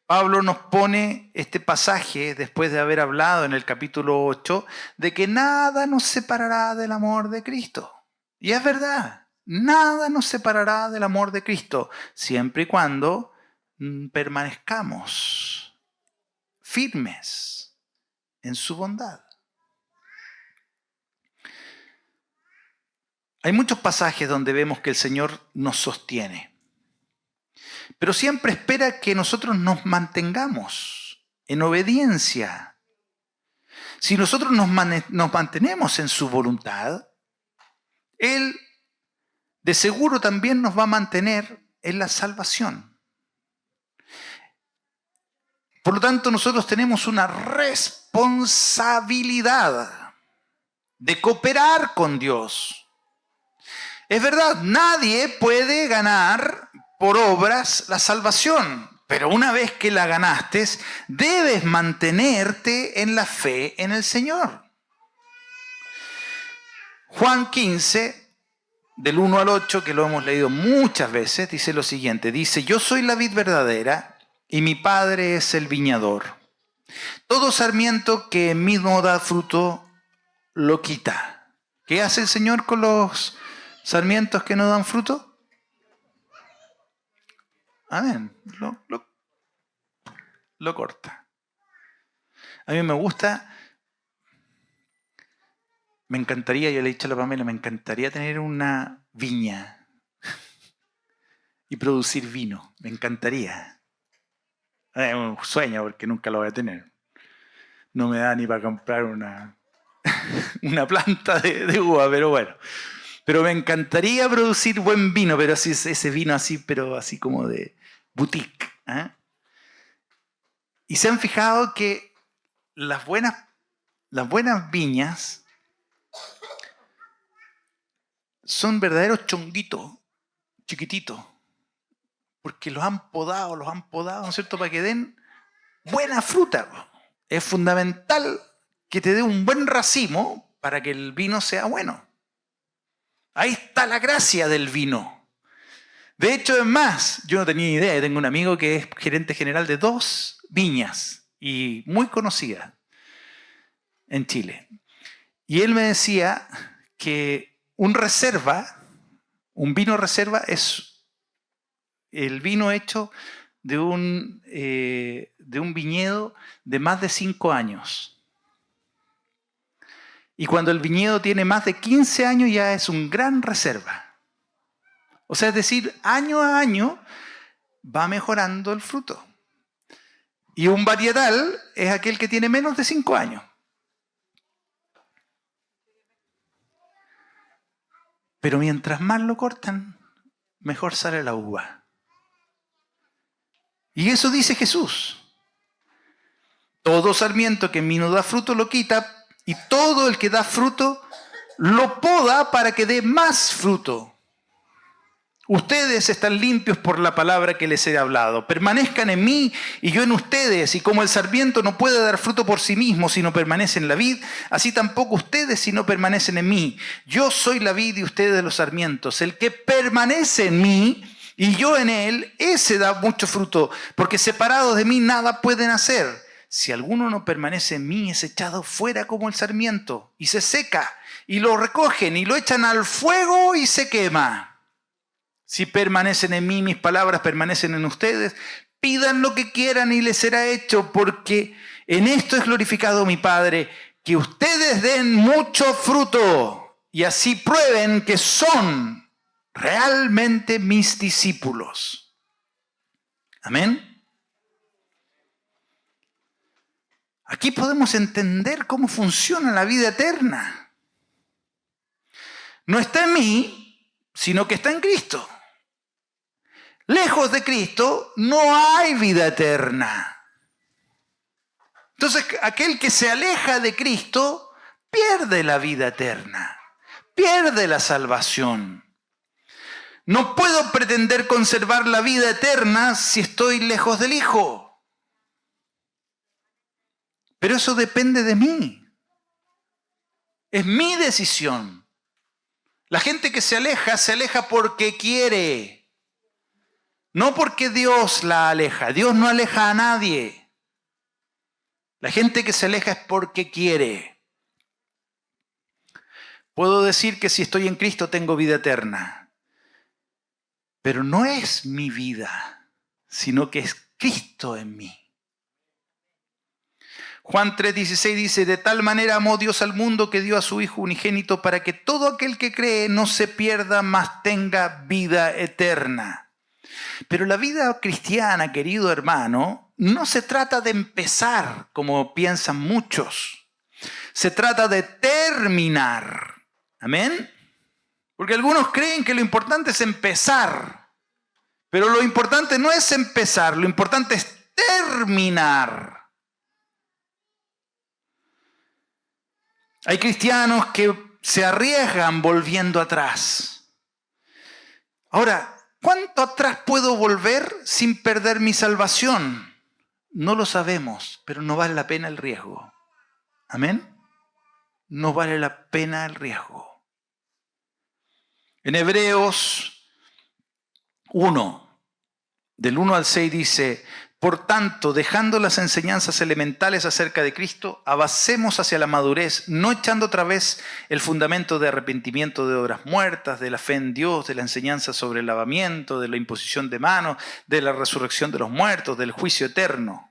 Pablo nos pone este pasaje, después de haber hablado en el capítulo 8, de que nada nos separará del amor de Cristo. Y es verdad, nada nos separará del amor de Cristo, siempre y cuando permanezcamos firmes en su bondad. Hay muchos pasajes donde vemos que el Señor nos sostiene, pero siempre espera que nosotros nos mantengamos en obediencia. Si nosotros nos mantenemos en su voluntad, Él de seguro también nos va a mantener en la salvación. Por lo tanto, nosotros tenemos una responsabilidad de cooperar con Dios. Es verdad, nadie puede ganar por obras la salvación, pero una vez que la ganaste, debes mantenerte en la fe en el Señor. Juan 15, del 1 al 8, que lo hemos leído muchas veces, dice lo siguiente. Dice, yo soy la vid verdadera y mi Padre es el viñador. Todo sarmiento que en mí no da fruto, lo quita. ¿Qué hace el Señor con los sarmientos que no dan fruto? Amén. Lo corta. A mí me gusta, me encantaría, yo le he dicho a la Pamela, me encantaría tener una viña y producir vino. Me encantaría. Es un sueño porque nunca lo voy a tener. No me da ni para comprar una planta de uva, pero bueno. Pero me encantaría producir buen vino, pero así, ese vino así, pero así como de boutique. ¿Eh? Y se han fijado que las buenas viñas son verdaderos chonguitos, chiquititos, porque los han podado, ¿no es cierto?, para que den buena fruta. Es fundamental que te dé un buen racimo para que el vino sea bueno. Ahí está la gracia del vino. De hecho, es más, yo no tenía idea, yo tengo un amigo que es gerente general de 2 viñas y muy conocida en Chile. Y él me decía que un vino reserva es el vino hecho de un viñedo de más de 5 años. Y cuando el viñedo tiene más de 15 años ya es un gran reserva. O sea, es decir, año a año va mejorando el fruto. Y un varietal es aquel que tiene menos de 5 años. Pero mientras más lo cortan, mejor sale la uva. Y eso dice Jesús. Todo sarmiento que en mí no da fruto lo quita, y todo el que da fruto lo poda para que dé más fruto. Ustedes están limpios por la palabra que les he hablado. Permanezcan en mí y yo en ustedes. Y como el sarmiento no puede dar fruto por sí mismo si no permanece en la vid, así tampoco ustedes si no permanecen en mí. Yo soy la vid y ustedes los sarmientos. El que permanece en mí y yo en él, ese da mucho fruto, porque separados de mí nada pueden hacer. Si alguno no permanece en mí, es echado fuera como el sarmiento y se seca, y lo recogen y lo echan al fuego y se quema. Si permanecen en mí, mis palabras permanecen en ustedes, pidan lo que quieran y les será hecho, porque en esto es glorificado mi Padre, que ustedes den mucho fruto y así prueben que son realmente mis discípulos. Amén. Aquí podemos entender cómo funciona la vida eterna. No está en mí, sino que está en Cristo. Lejos de Cristo no hay vida eterna. Entonces, aquel que se aleja de Cristo pierde la vida eterna, pierde la salvación. No puedo pretender conservar la vida eterna si estoy lejos del Hijo. Pero eso depende de mí. Es mi decisión. La gente que se aleja porque quiere. No porque Dios la aleja. Dios no aleja a nadie. La gente que se aleja es porque quiere. Puedo decir que si estoy en Cristo tengo vida eterna. Pero no es mi vida, sino que es Cristo en mí. Juan 3:16 dice, de tal manera amó Dios al mundo que dio a su Hijo unigénito para que todo aquel que cree no se pierda, mas tenga vida eterna. Pero la vida cristiana, querido hermano, no se trata de empezar como piensan muchos. Se trata de terminar. Amén. Porque algunos creen que lo importante es empezar. Pero lo importante no es empezar, lo importante es terminar. Hay cristianos que se arriesgan volviendo atrás. Ahora, ¿cuánto atrás puedo volver sin perder mi salvación? No lo sabemos, pero no vale la pena el riesgo. ¿Amén? No vale la pena el riesgo. En Hebreos 1, del 1 al 6 dice: por tanto, dejando las enseñanzas elementales acerca de Cristo, avancemos hacia la madurez, no echando otra vez el fundamento de arrepentimiento de obras muertas, de la fe en Dios, de la enseñanza sobre el lavamiento, de la imposición de manos, de la resurrección de los muertos, del juicio eterno.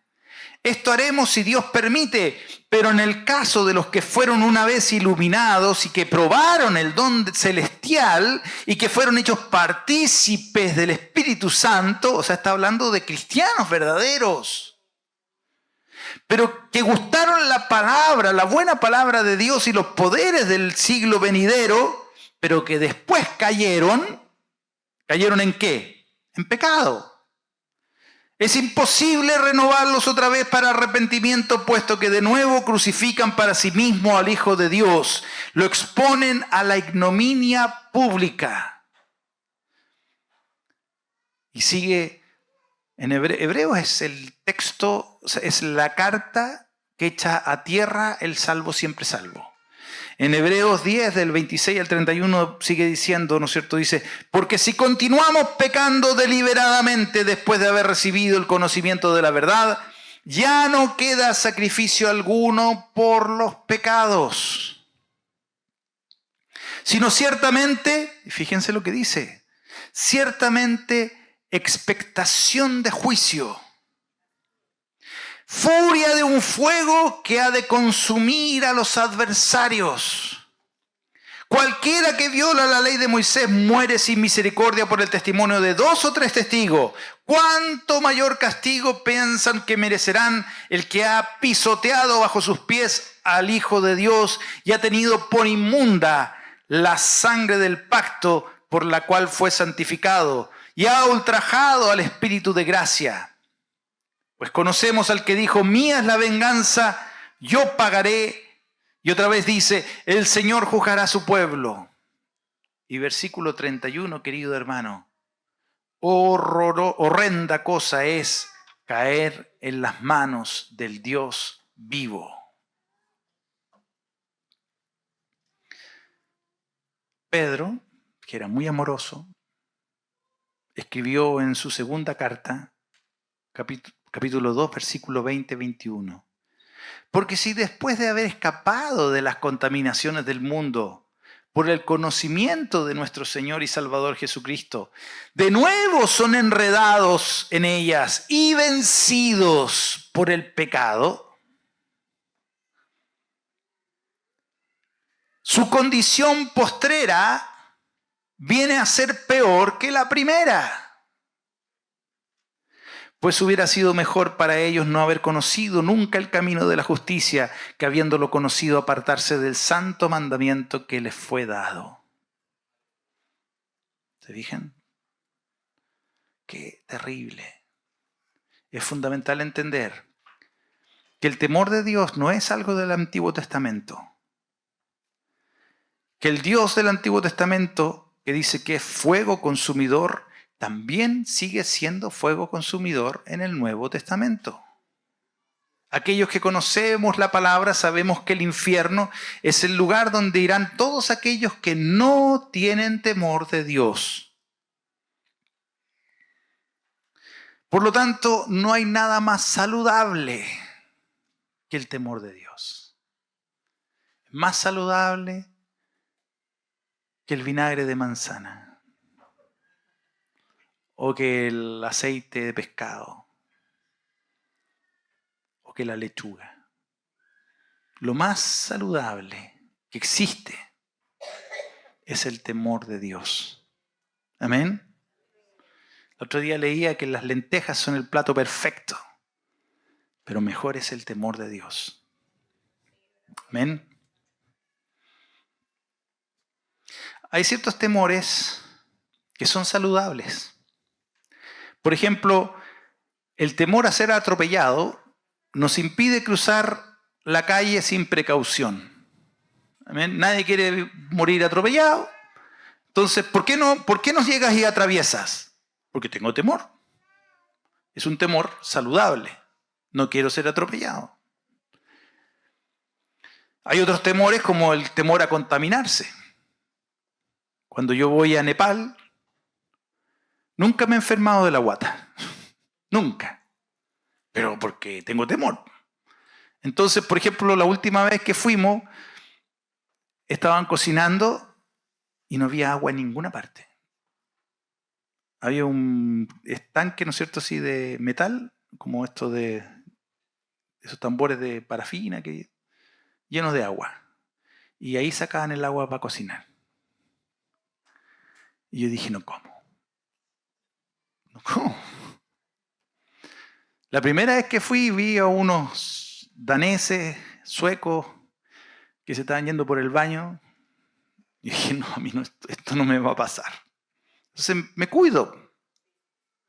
Esto haremos si Dios permite, pero en el caso de los que fueron una vez iluminados y que probaron el don celestial y que fueron hechos partícipes del Espíritu Santo, o sea, está hablando de cristianos verdaderos, pero que gustaron la palabra, la buena palabra de Dios y los poderes del siglo venidero, pero que después cayeron. ¿Cayeron en qué? En pecado. Es imposible renovarlos otra vez para arrepentimiento, puesto que de nuevo crucifican para sí mismos al Hijo de Dios. Lo exponen a la ignominia pública. Y sigue, en Hebreos es el texto, es la carta que echa a tierra el salvo siempre salvo. En Hebreos 10, del 26 al 31, sigue diciendo, ¿no es cierto? Dice: porque si continuamos pecando deliberadamente después de haber recibido el conocimiento de la verdad, ya no queda sacrificio alguno por los pecados, sino ciertamente, fíjense lo que dice, ciertamente expectación de juicio. Furia de un fuego que ha de consumir a los adversarios. Cualquiera que viola la ley de Moisés muere sin misericordia por el testimonio de 2 o 3 testigos. ¿Cuánto mayor castigo piensan que merecerán el que ha pisoteado bajo sus pies al Hijo de Dios y ha tenido por inmunda la sangre del pacto por la cual fue santificado y ha ultrajado al Espíritu de gracia? Pues conocemos al que dijo: mía es la venganza, yo pagaré. Y otra vez dice: el Señor juzgará a su pueblo. Y versículo 31, querido hermano: horrenda cosa es caer en las manos del Dios vivo. Pedro, que era muy amoroso, escribió en su segunda carta, capítulo 2, versículo 20-21. Porque si después de haber escapado de las contaminaciones del mundo por el conocimiento de nuestro Señor y Salvador Jesucristo, de nuevo son enredados en ellas y vencidos por el pecado, su condición postrera viene a ser peor que la primera. Pues hubiera sido mejor para ellos no haber conocido nunca el camino de la justicia, que habiéndolo conocido apartarse del santo mandamiento que les fue dado. ¿Se fijan? Qué terrible. Es fundamental entender que el temor de Dios no es algo del Antiguo Testamento. Que el Dios del Antiguo Testamento, que dice que es fuego consumidor, también sigue siendo fuego consumidor en el Nuevo Testamento. Aquellos que conocemos la palabra sabemos que el infierno es el lugar donde irán todos aquellos que no tienen temor de Dios. Por lo tanto, no hay nada más saludable que el temor de Dios. Más saludable que el vinagre de manzana o que el aceite de pescado o que la lechuga. Lo más saludable que existe es el temor de Dios. Amén. El otro día leía que las lentejas son el plato perfecto, pero mejor es el temor de Dios. Amén. Hay ciertos temores que son saludables. Por ejemplo, el temor a ser atropellado nos impide cruzar la calle sin precaución. ¿Amén? Nadie quiere morir atropellado. Entonces, ¿por qué no llegas y atraviesas? Porque tengo temor. Es un temor saludable. No quiero ser atropellado. Hay otros temores como el temor a contaminarse. Cuando yo voy a Nepal, nunca me he enfermado de la guata. Nunca. Pero porque tengo temor. Entonces, por ejemplo, la última vez que fuimos, estaban cocinando y no había agua en ninguna parte. Había un estanque, ¿no es cierto?, así de metal, como esto de esos tambores de parafina llenos de agua. Y ahí sacaban el agua para cocinar. Y yo dije, no como. No como. La primera vez que fui vi a unos daneses, suecos, que se estaban yendo por el baño. Y dije, no, a mí no, esto no me va a pasar. Entonces me cuido.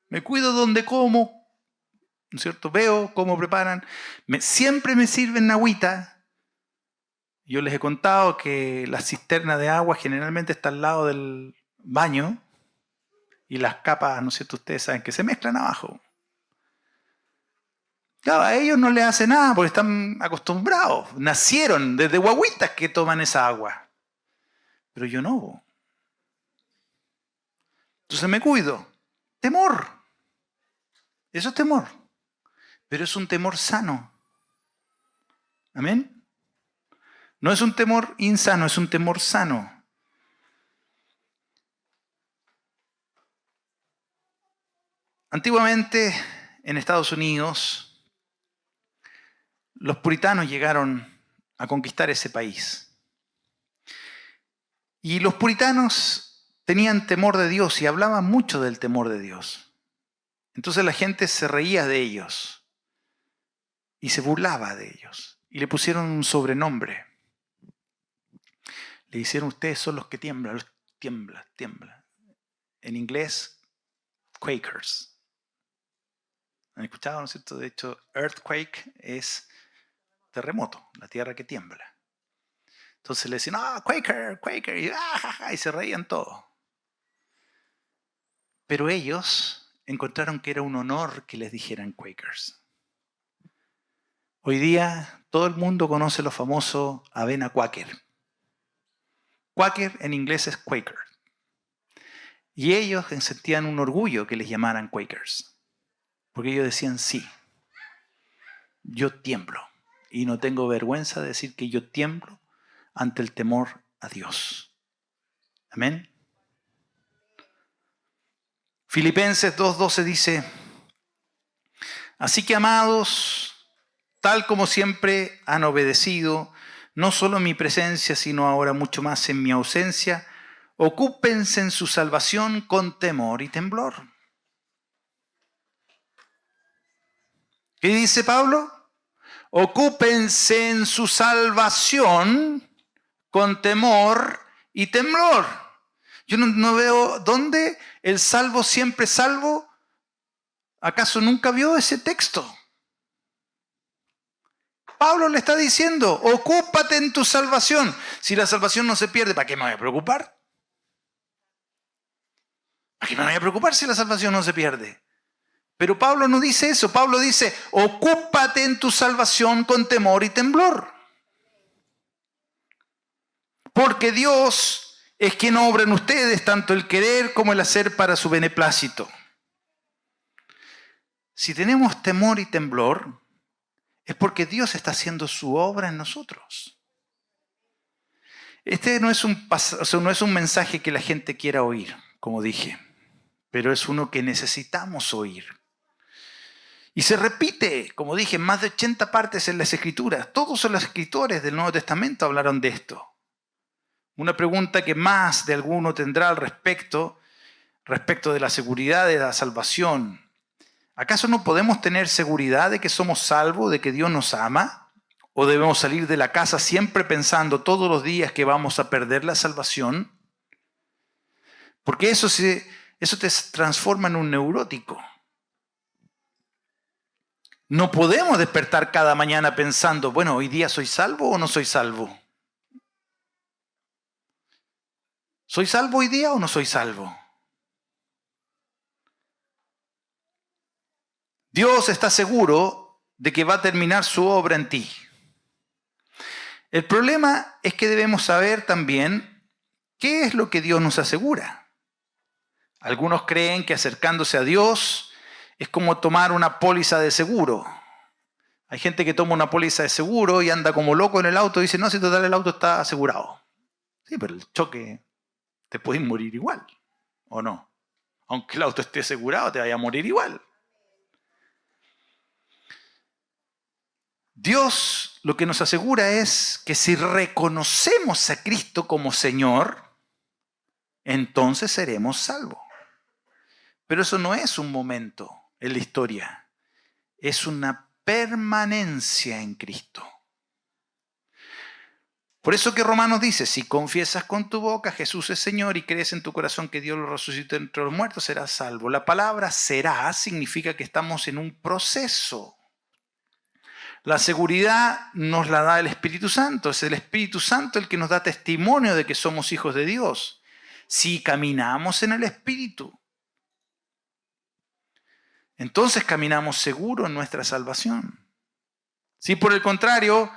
Me cuido donde como, ¿no es cierto? Veo cómo preparan. Siempre me sirven agüita. Yo les he contado que la cisterna de agua generalmente está al lado del baño y las capas, ¿no es cierto? Ustedes saben que se mezclan abajo. Claro, a ellos no les hace nada porque están acostumbrados. Nacieron desde guaguitas que toman esa agua. Pero yo no. Entonces me cuido. Temor. Eso es temor. Pero es un temor sano. ¿Amén? No es un temor insano, es un temor sano. Antiguamente, en Estados Unidos, los puritanos llegaron a conquistar ese país. Y los puritanos tenían temor de Dios y hablaban mucho del temor de Dios. Entonces la gente se reía de ellos y se burlaba de ellos. Y le pusieron un sobrenombre. Le hicieron, ustedes son los que tiemblan, tiembla. En inglés, Quakers. ¿Han escuchado, no es cierto? De hecho, earthquake es terremoto, la tierra que tiembla. Entonces le decían, Quaker, y se reían todos. Pero ellos encontraron que era un honor que les dijeran Quakers. Hoy día todo el mundo conoce lo famoso avena Quaker. Quaker en inglés es Quaker. Y ellos sentían un orgullo que les llamaran Quakers. Porque ellos decían, sí, yo tiemblo. Y no tengo vergüenza de decir que yo tiemblo ante el temor a Dios. Amén. Filipenses 2:12 dice, así que amados, tal como siempre han obedecido, no solo en mi presencia, sino ahora mucho más en mi ausencia, ocúpense en su salvación con temor y temblor. ¿Qué dice Pablo? Ocúpense en su salvación con temor y temblor. Yo no veo dónde el salvo siempre salvo. ¿Acaso nunca vio ese texto? Pablo le está diciendo, ocúpate en tu salvación. Si la salvación no se pierde, ¿para qué me voy a preocupar? ¿Para qué me voy a preocupar si la salvación no se pierde? Pero Pablo no dice eso. Pablo dice, ocúpate en tu salvación con temor y temblor. Porque Dios es quien obra en ustedes tanto el querer como el hacer para su beneplácito. Si tenemos temor y temblor, es porque Dios está haciendo su obra en nosotros. Este no es un mensaje que la gente quiera oír, como dije, pero es uno que necesitamos oír. Y se repite, como dije, en más de 80 partes en las Escrituras. Todos los escritores del Nuevo Testamento hablaron de esto. Una pregunta que más de alguno tendrá al respecto de la seguridad de la salvación. ¿Acaso no podemos tener seguridad de que somos salvos, de que Dios nos ama? ¿O debemos salir de la casa siempre pensando todos los días que vamos a perder la salvación? Porque eso te transforma en un neurótico. No podemos despertar cada mañana pensando, bueno, ¿hoy día soy salvo o no soy salvo? ¿Soy salvo hoy día o no soy salvo? Dios está seguro de que va a terminar su obra en ti. El problema es que debemos saber también qué es lo que Dios nos asegura. Algunos creen que acercándose a Dios es como tomar una póliza de seguro. Hay gente que toma una póliza de seguro y anda como loco en el auto y dice, no, si total el auto está asegurado. Sí, pero el choque te puedes morir igual, ¿o no? Aunque el auto esté asegurado, te vaya a morir igual. Dios lo que nos asegura es que si reconocemos a Cristo como Señor, entonces seremos salvos. Pero eso no es un momento en la historia, es una permanencia en Cristo. Por eso que Romanos dice, si confiesas con tu boca Jesús es Señor y crees en tu corazón que Dios lo resucitó entre los muertos, serás salvo. La palabra será significa que estamos en un proceso. La seguridad nos la da el Espíritu Santo. Es el Espíritu Santo el que nos da testimonio de que somos hijos de Dios. Si caminamos en el Espíritu, entonces caminamos seguro en nuestra salvación. Si por el contrario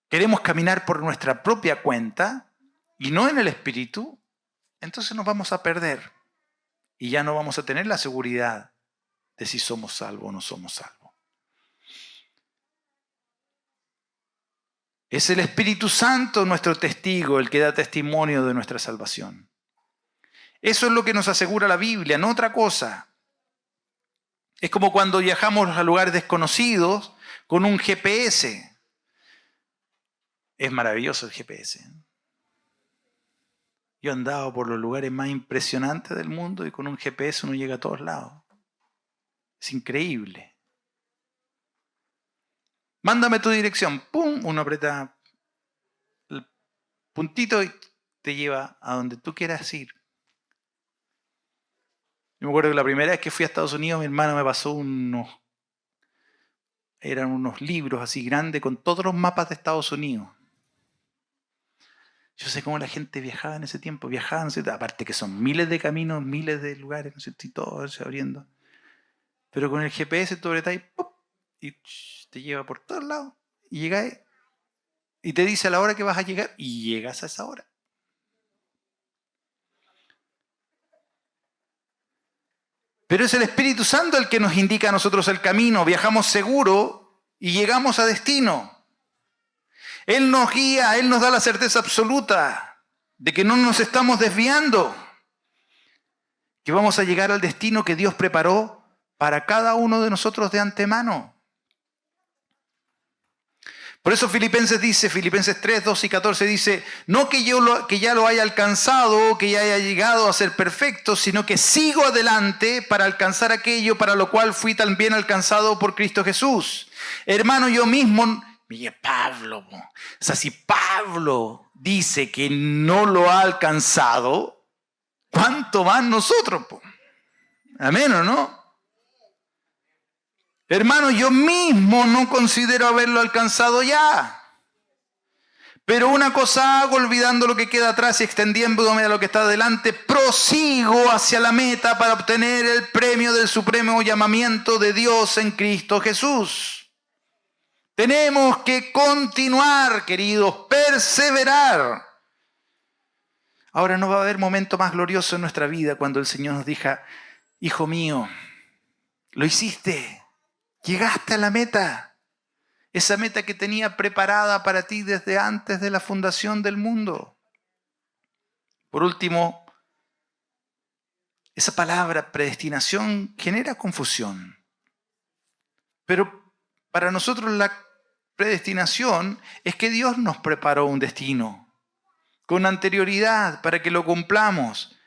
queremos caminar por nuestra propia cuenta y no en el Espíritu, entonces nos vamos a perder y ya no vamos a tener la seguridad de si somos salvos o no somos salvos. Es el Espíritu Santo nuestro testigo, el que da testimonio de nuestra salvación. Eso es lo que nos asegura la Biblia, no otra cosa. Es como cuando viajamos a lugares desconocidos con un GPS. Es maravilloso el GPS. Yo he andado por los lugares más impresionantes del mundo y con un GPS uno llega a todos lados. Es increíble. Mándame tu dirección. ¡Pum! Uno aprieta el puntito y te lleva a donde tú quieras ir. Yo me acuerdo que la primera vez que fui a Estados Unidos, mi hermano me pasó eran unos libros así grandes con todos los mapas de Estados Unidos. Yo sé cómo la gente viajaba en ese tiempo. Viajaban, ¿no? Aparte que son miles de caminos, miles de lugares, ¿no? Y todo se abriendo. Pero con el GPS tú apretas y te lleva por todos lados. Y llegas y te dice a la hora que vas a llegar y llegas a esa hora. Pero es el Espíritu Santo el que nos indica a nosotros el camino. Viajamos seguro y llegamos a destino. Él nos guía, Él nos da la certeza absoluta de que no nos estamos desviando, que vamos a llegar al destino que Dios preparó para cada uno de nosotros de antemano. Por eso Filipenses 3, 2 y 14 dice, no que ya lo haya alcanzado, que ya haya llegado a ser perfecto, sino que sigo adelante para alcanzar aquello para lo cual fui también alcanzado por Cristo Jesús. Hermano, yo mismo, mire Pablo, o sea, si Pablo dice que no lo ha alcanzado, ¿cuánto más nosotros? Amén, ¿o no? Hermano, yo mismo no considero haberlo alcanzado ya. Pero una cosa hago, olvidando lo que queda atrás y extendiéndome a lo que está adelante, prosigo hacia la meta para obtener el premio del supremo llamamiento de Dios en Cristo Jesús. Tenemos que continuar, queridos, perseverar. Ahora no va a haber momento más glorioso en nuestra vida cuando el Señor nos diga, hijo mío, lo hiciste. Llegaste a la meta, esa meta que tenía preparada para ti desde antes de la fundación del mundo. Por último, esa palabra predestinación genera confusión. Pero para nosotros la predestinación es que Dios nos preparó un destino con anterioridad para que lo cumplamos.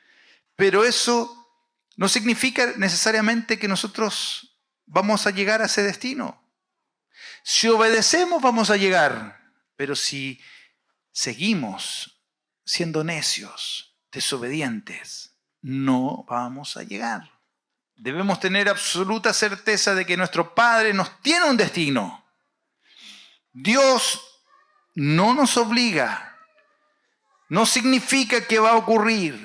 Pero eso no significa necesariamente que nosotros vamos a llegar a ese destino. Si obedecemos vamos a llegar, pero si seguimos siendo necios, desobedientes, no vamos a llegar. Debemos tener absoluta certeza de que nuestro Padre nos tiene un destino. Dios no nos obliga, no significa que va a ocurrir,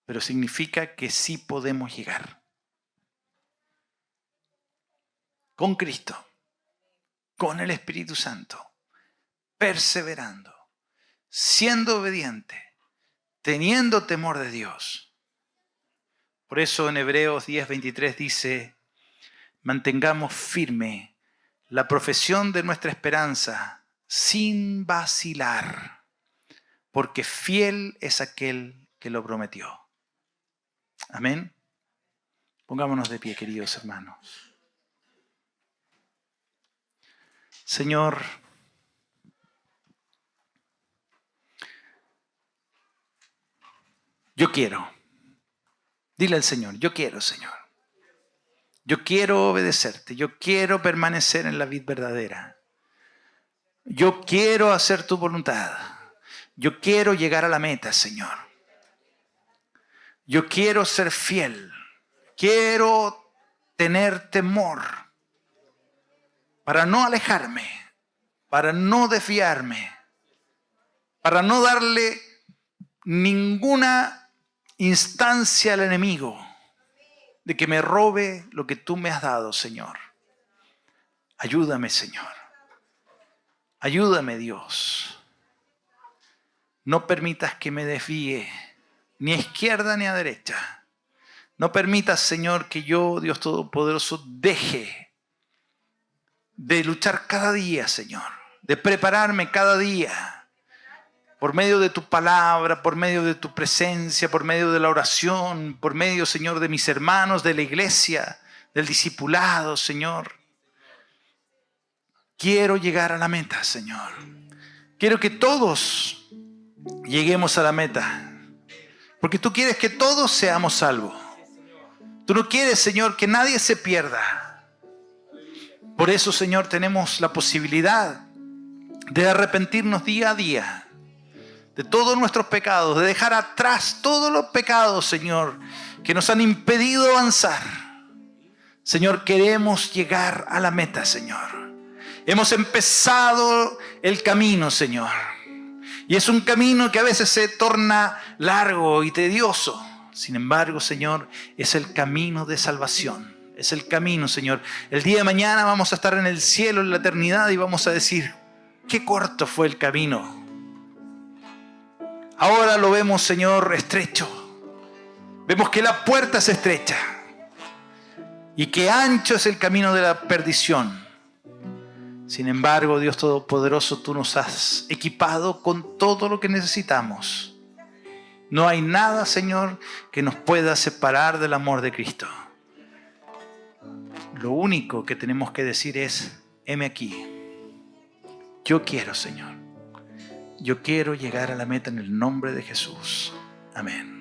pero significa que sí podemos llegar. Con Cristo, con el Espíritu Santo, perseverando, siendo obediente, teniendo temor de Dios. Por eso en Hebreos 10:23 dice, mantengamos firme la profesión de nuestra esperanza sin vacilar, porque fiel es aquel que lo prometió. Amén. Pongámonos de pie, queridos hermanos. Señor, yo quiero. Dile al Señor, yo quiero, Señor. Yo quiero obedecerte. Yo quiero permanecer en la vid verdadera. Yo quiero hacer tu voluntad. Yo quiero llegar a la meta, Señor. Yo quiero ser fiel. Quiero tener temor para no alejarme, para no desviarme, para no darle ninguna instancia al enemigo de que me robe lo que tú me has dado, Señor. Ayúdame, Señor. Ayúdame, Dios. No permitas que me desvíe ni a izquierda ni a derecha. No permitas, Señor, que yo, Dios Todopoderoso, deje de luchar cada día, Señor, de prepararme cada día por medio de tu palabra, por medio de tu presencia, por medio de la oración, por medio, Señor, de mis hermanos, de la iglesia, del discipulado, Señor. Quiero llegar a la meta, Señor. Quiero que todos lleguemos a la meta, porque tú quieres que todos seamos salvos. Tú no quieres, Señor, que nadie se pierda. Por eso, Señor, tenemos la posibilidad de arrepentirnos día a día de todos nuestros pecados, de dejar atrás todos los pecados, Señor, que nos han impedido avanzar. Señor, queremos llegar a la meta, Señor. Hemos empezado el camino, Señor. Y es un camino que a veces se torna largo y tedioso. Sin embargo, Señor, es el camino de salvación. Es el camino, Señor. El día de mañana vamos a estar en el cielo, en la eternidad, y vamos a decir, qué corto fue el camino. Ahora lo vemos, Señor, estrecho. Vemos que la puerta es estrecha y que ancho es el camino de la perdición. Sin embargo, Dios Todopoderoso, tú nos has equipado con todo lo que necesitamos. No hay nada, Señor, que nos pueda separar del amor de Cristo. Lo único que tenemos que decir es, heme aquí. Yo quiero, Señor. Yo quiero llegar a la meta en el nombre de Jesús. Amén.